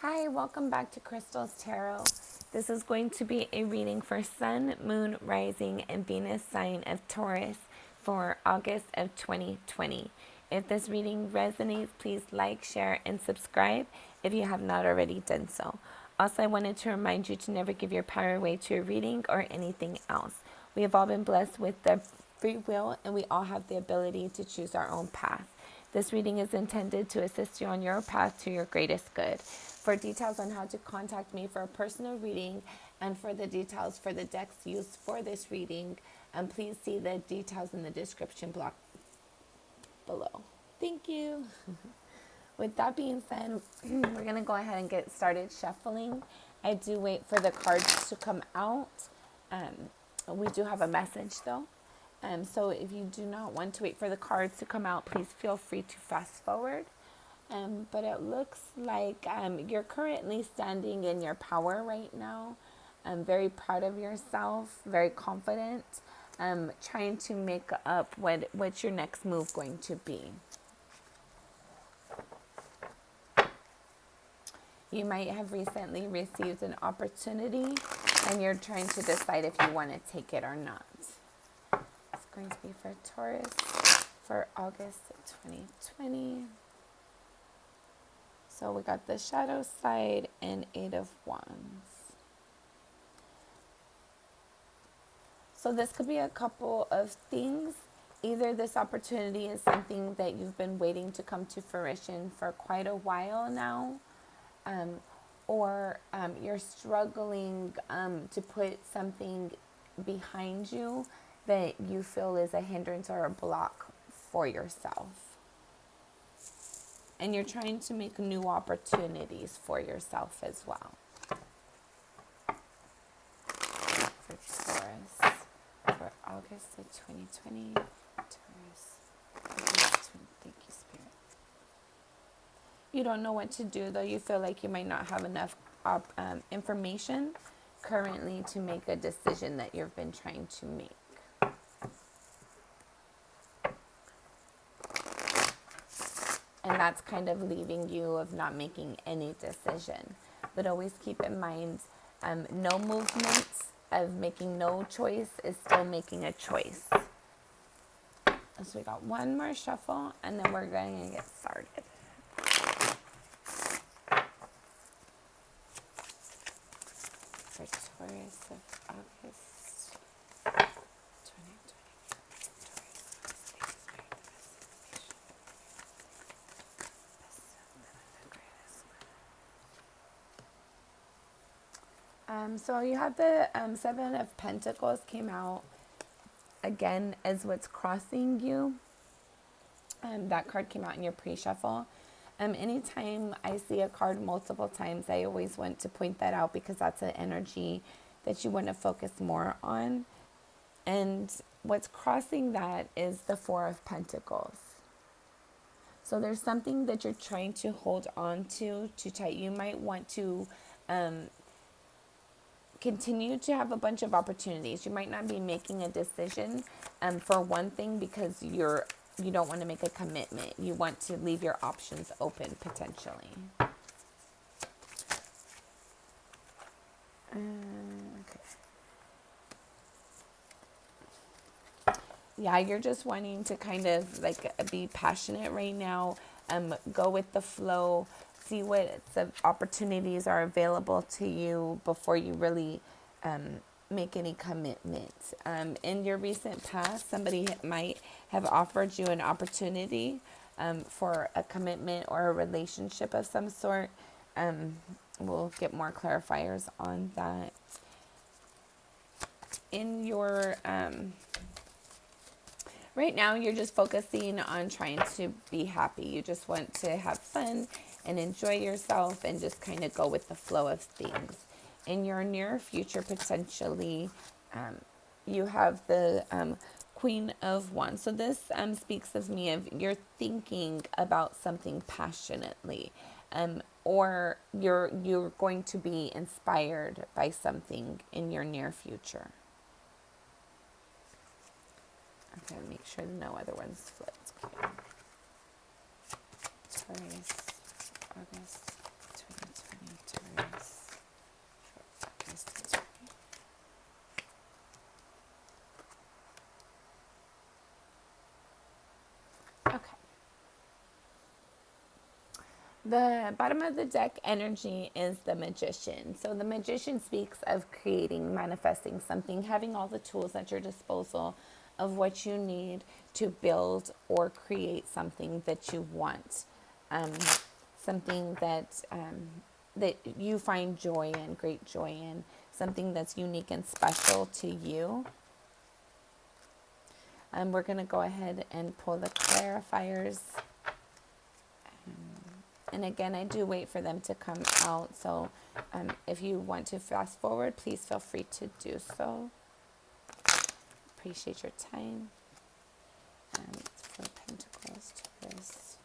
Hi, welcome back to Crystal's Tarot. This is going to be a reading for Sun, Moon, Rising, and Venus sign of Taurus for August of 2020. If this reading resonates, please like, share, and subscribe if you have not already done so. Also, I wanted to remind you to never give your power away to a reading or anything else. We have all been blessed with the free will, and we all have the ability to choose our own path. This reading is intended to assist you on your path to your greatest good. For details on how to contact me for a personal reading and for the details for the decks used for this reading, please see the details in the description block below. Thank you. With that being said, we're going to go ahead and get started shuffling. I do wait for the cards to come out. We do have a message though. So if you do not want to wait for the cards to come out, please feel free to fast forward. But it looks like you're currently standing in your power right now. Very proud of yourself, very confident, trying to make up what's your next move going to be. You might have recently received an opportunity and you're trying to decide if you want to take it or not. It's going to be for Taurus for August 2020. So we got the shadow side and 8 of Wands. So this could be a couple of things. Either this opportunity is something that you've been waiting to come to fruition for quite a while now, or you're struggling to put something behind you that you feel is a hindrance or a block for yourself. And you're trying to make new opportunities for yourself as well. For Taurus, for August of 2020, Taurus, thank you, Spirit. You don't know what to do, though. You feel like you might not have enough information currently to make a decision that you've been trying to make. And that's kind of leaving you of not making any decision. But always keep in mind, no movement of making no choice is still making a choice. So we got one more shuffle, and then we're going to get started. For Taurus of August 2020. So you have the 7 of Pentacles came out again as what's crossing you. That card came out in your pre-shuffle. Anytime I see a card multiple times, I always want to point that out because that's an energy that you want to focus more on. And what's crossing that is the 4 of Pentacles. So there's something that you're trying to hold on to tight. You might want to continue to have a bunch of opportunities. You might not be making a decision for one thing because you don't want to make a commitment. You want to leave your options open potentially. Okay. Yeah, you're just wanting to kind of like be passionate right now. Go with the flow. See what opportunities are available to you before you really make any commitments. In your recent past, somebody might have offered you an opportunity for a commitment or a relationship of some sort. We'll get more clarifiers on that. In your right now, you're just focusing on trying to be happy. You just want to have fun and enjoy yourself and just kind of go with the flow of things. In your near future, potentially, you have the Queen of Wands. So this speaks of me of you're thinking about something passionately, or you're going to be inspired by something in your near future. Okay, make sure no other ones flipped. Okay. Taurus, August 2020. The bottom of the deck energy is the magician. So the magician speaks of creating, manifesting something, having all the tools at your disposal of what you need to build or create something that you want, um, something that you find joy in, great joy in, something that's unique and special to you. We're going to go ahead and pull the clarifiers. And again, I do wait for them to come out. So if you want to fast forward, please feel free to do so. Appreciate your time. For Pentacles, Taurus.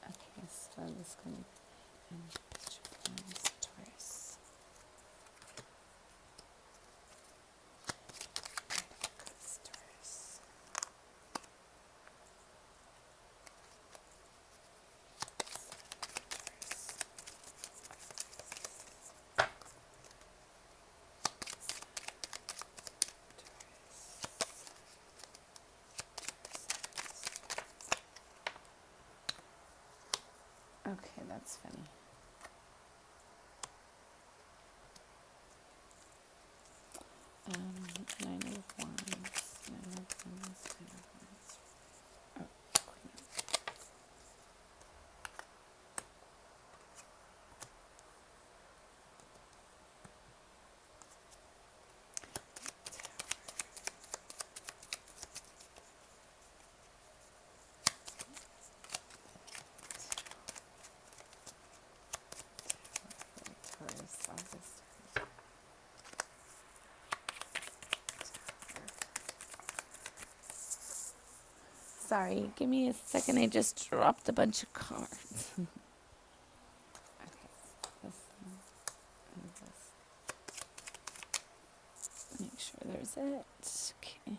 Okay, so I'm just going to Taurus. Taurus. Okay, that's funny. Nine of Wands, Nine of Wands, Nine of Wands. Oh, Queen of Taurus, August. Sorry, give me a second. I just dropped a bunch of cards. Okay, this one and this. Make sure there's it. Okay.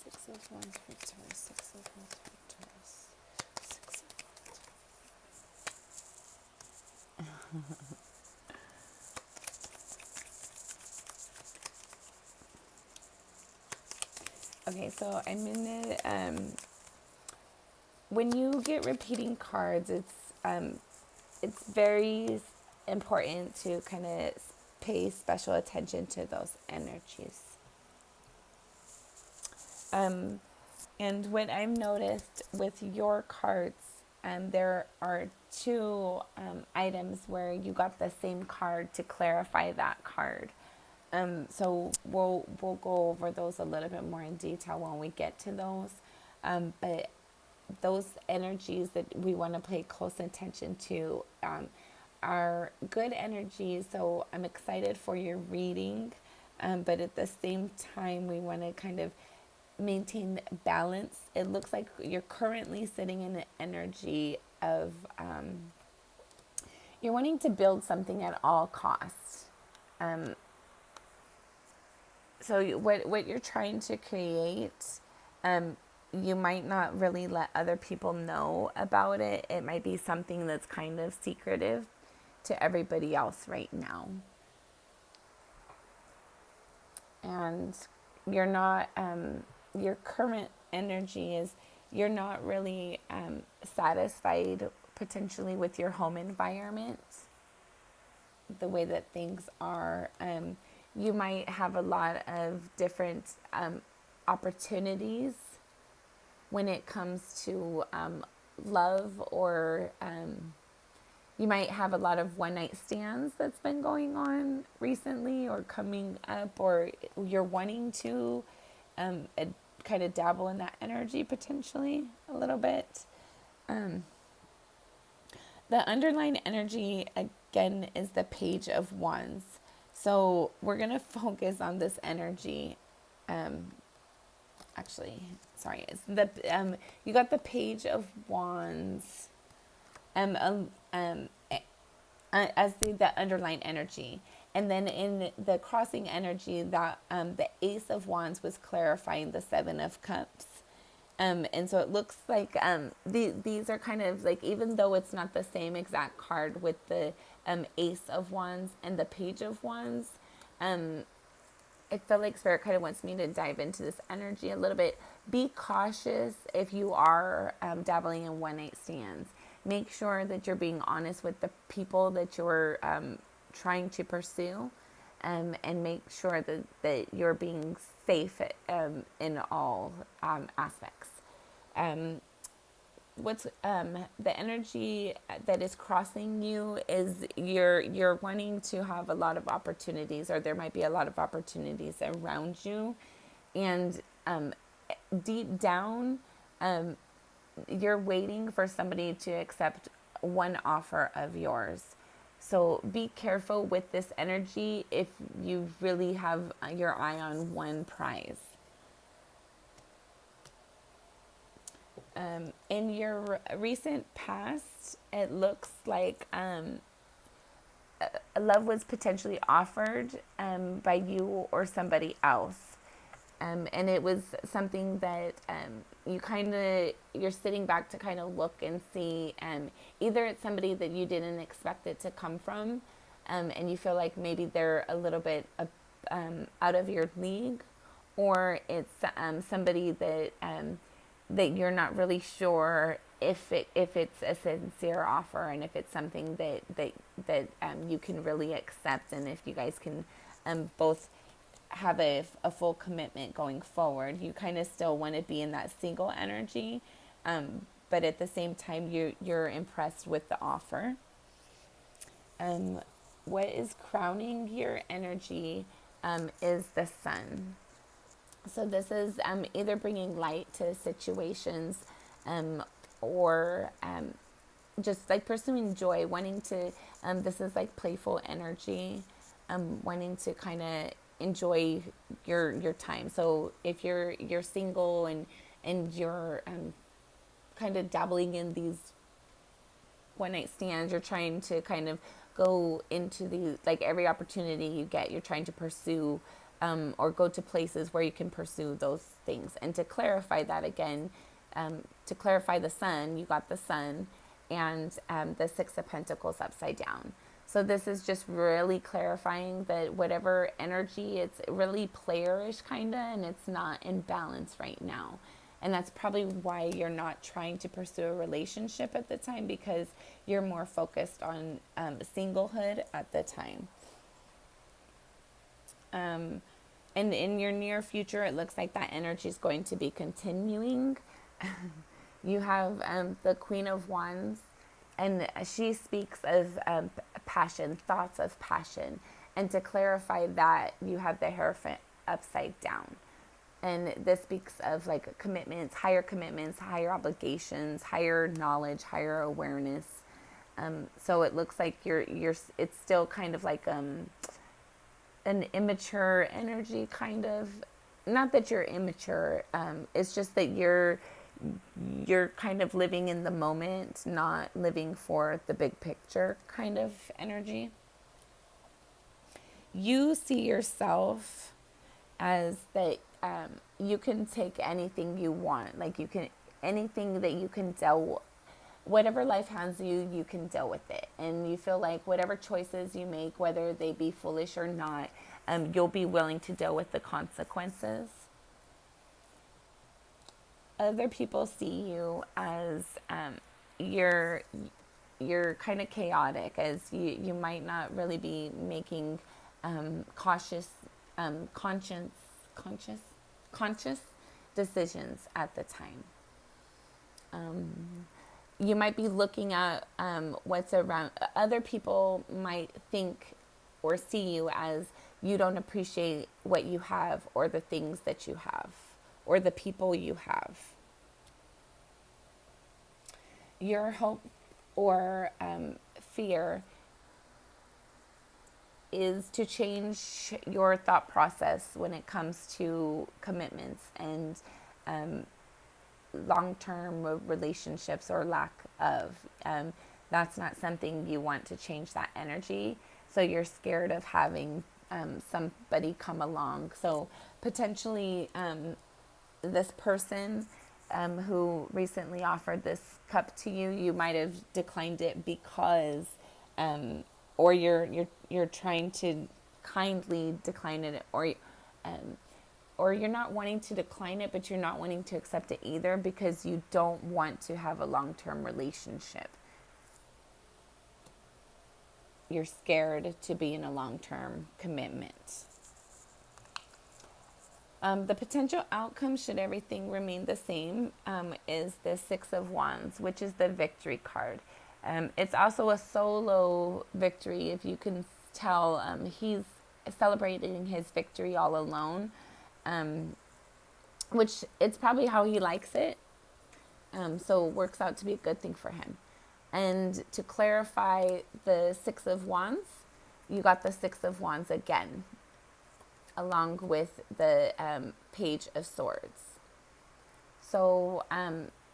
Six of Wands for Taurus. Six of Wands for Taurus. Six of Wands. Okay, so I'm in the when you get repeating cards, it's very important to kind of pay special attention to those energies. And what I've noticed with your cards, there are two items where you got the same card to clarify that card. So we'll go over those a little bit more in detail when we get to those. But those energies that we want to pay close attention to are good energies. So I'm excited for your reading, but at the same time, we want to kind of maintain balance. It looks like you're currently sitting in an energy of you're wanting to build something at all costs. So what you're trying to create, you might not really let other people know about it. It might be something that's kind of secretive to everybody else right now. And you're not, your current energy is you're not really satisfied potentially with your home environment, the way that things are. You might have a lot of different opportunities when it comes to love, or you might have a lot of one night stands that's been going on recently or coming up, or you're wanting to kind of dabble in that energy potentially a little bit. The underlying energy again is the Page of Wands. So we're going to focus on this energy. Actually, sorry, it's the you got the Page of Wands as the underlying energy. And then in the crossing energy, that the Ace of Wands was clarifying the Seven of Cups. And so it looks like these are kind of like, even though it's not the same exact card with the Ace of Wands and the Page of Wands, I feel like Spirit kind of wants me to dive into this energy a little bit. Be cautious if you are dabbling in one night stands. Make sure that you're being honest with the people that you're trying to pursue, and make sure that you're being safe in all aspects. Um, what's the energy that is crossing you is you're wanting to have a lot of opportunities, or there might be a lot of opportunities around you, and deep down, you're waiting for somebody to accept one offer of yours. So be careful with this energy if you really have your eye on one prize. In your recent past, it looks like love was potentially offered by you or somebody else. And it was something that you're sitting back to kind of look and see. Either it's somebody that you didn't expect it to come from, and you feel like maybe they're a little bit out of your league, or it's somebody that you're not really sure if it's a sincere offer, and if it's something that you can really accept, and if you guys can both have a full commitment going forward. You kind of still want to be in that single energy, but at the same time you're impressed with the offer. What is crowning your energy is the sun. So this is either bringing light to situations, or just like pursuing joy, wanting to, this is like playful energy, wanting to kind of enjoy your time. So if you're single and you're kind of dabbling in these one night stands, you're trying to kind of go into the, like, every opportunity you get, you're trying to pursue, or go to places where you can pursue those things. And to clarify that again, to clarify the sun, you got the sun and the Six of Pentacles upside down. So this is just really clarifying that whatever energy, it's really playerish kind of, and it's not in balance right now. And that's probably why you're not trying to pursue a relationship at the time, because you're more focused on singlehood at the time. And in your near future, it looks like that energy is going to be continuing. You have the Queen of Wands, and she speaks of passion, thoughts of passion. And to clarify that, you have the Hierophant upside down. And this speaks of like commitments, higher obligations, higher knowledge, higher awareness. So it looks like it's still kind of like an immature energy, kind of. Not that you're immature, it's just that you're kind of living in the moment, not living for the big picture kind of energy. You see yourself as that you can take anything you want. Like anything that you can deal, whatever life hands you, you can deal with it. And you feel like whatever choices you make, whether they be foolish or not, you'll be willing to deal with the consequences. Other people see you as you're kind of chaotic, as you might not really be making conscious decisions at the time. You might be looking at what's around. Other people might think or see you as you don't appreciate what you have, or the things that you have, or the people you have. Your hope or fear is to change your thought process when it comes to commitments and long-term relationships, or lack of. That's not something you want to change, that energy. So you're scared of having somebody come along. So potentially this person who recently offered this cup to you, you might have declined it because, or you're trying to kindly decline it, or you're not wanting to decline it, but you're not wanting to accept it either because you don't want to have a long-term relationship. You're scared to be in a long-term commitment. The potential outcome, should everything remain the same, is the Six of Wands, which is the victory card. It's also a solo victory. If you can tell, he's celebrating his victory all alone, which it's probably how he likes it. So it works out to be a good thing for him. And to clarify the Six of Wands, you got the Six of Wands again, along with the Page of Swords. So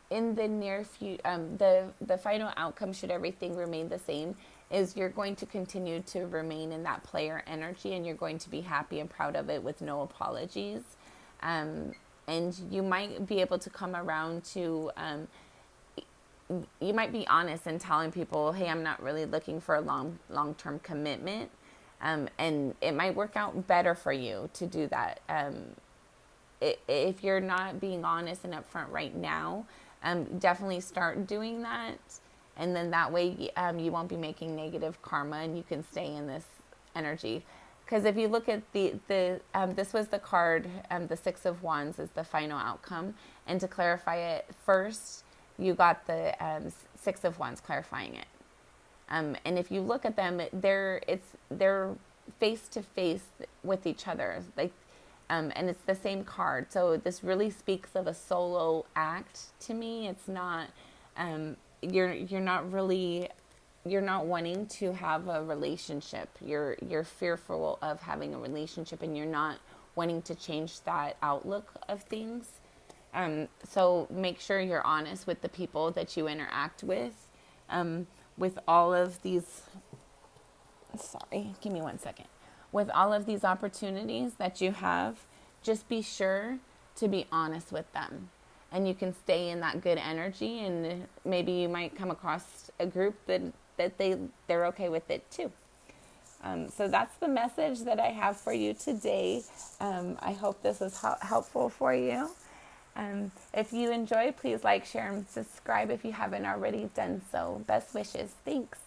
in the near future, the final outcome, should everything remain the same, is you're going to continue to remain in that player energy, and you're going to be happy and proud of it with no apologies. And you might be able to come around to, you might be honest in telling people, hey, I'm not really looking for a long-term commitment. And it might work out better for you to do that. If you're not being honest and upfront right now, definitely start doing that. And then that way you won't be making negative karma, and you can stay in this energy. Because if you look at this was the card, the Six of Wands is the final outcome. And to clarify it, first, you got the Six of Wands clarifying it. And if you look at them, they're face to face with each other, like, and it's the same card. So this really speaks of a solo act to me. It's not, you're not wanting to have a relationship. You're fearful of having a relationship, and you're not wanting to change that outlook of things. So make sure you're honest with the people that you interact with. With all of these, give me 1 second. With all of these opportunities that you have, just be sure to be honest with them. And you can stay in that good energy, and maybe you might come across a group that they're okay with it too. So that's the message that I have for you today. I hope this was helpful for you. If you enjoy, please like, share, and subscribe if you haven't already done so. Best wishes. Thanks.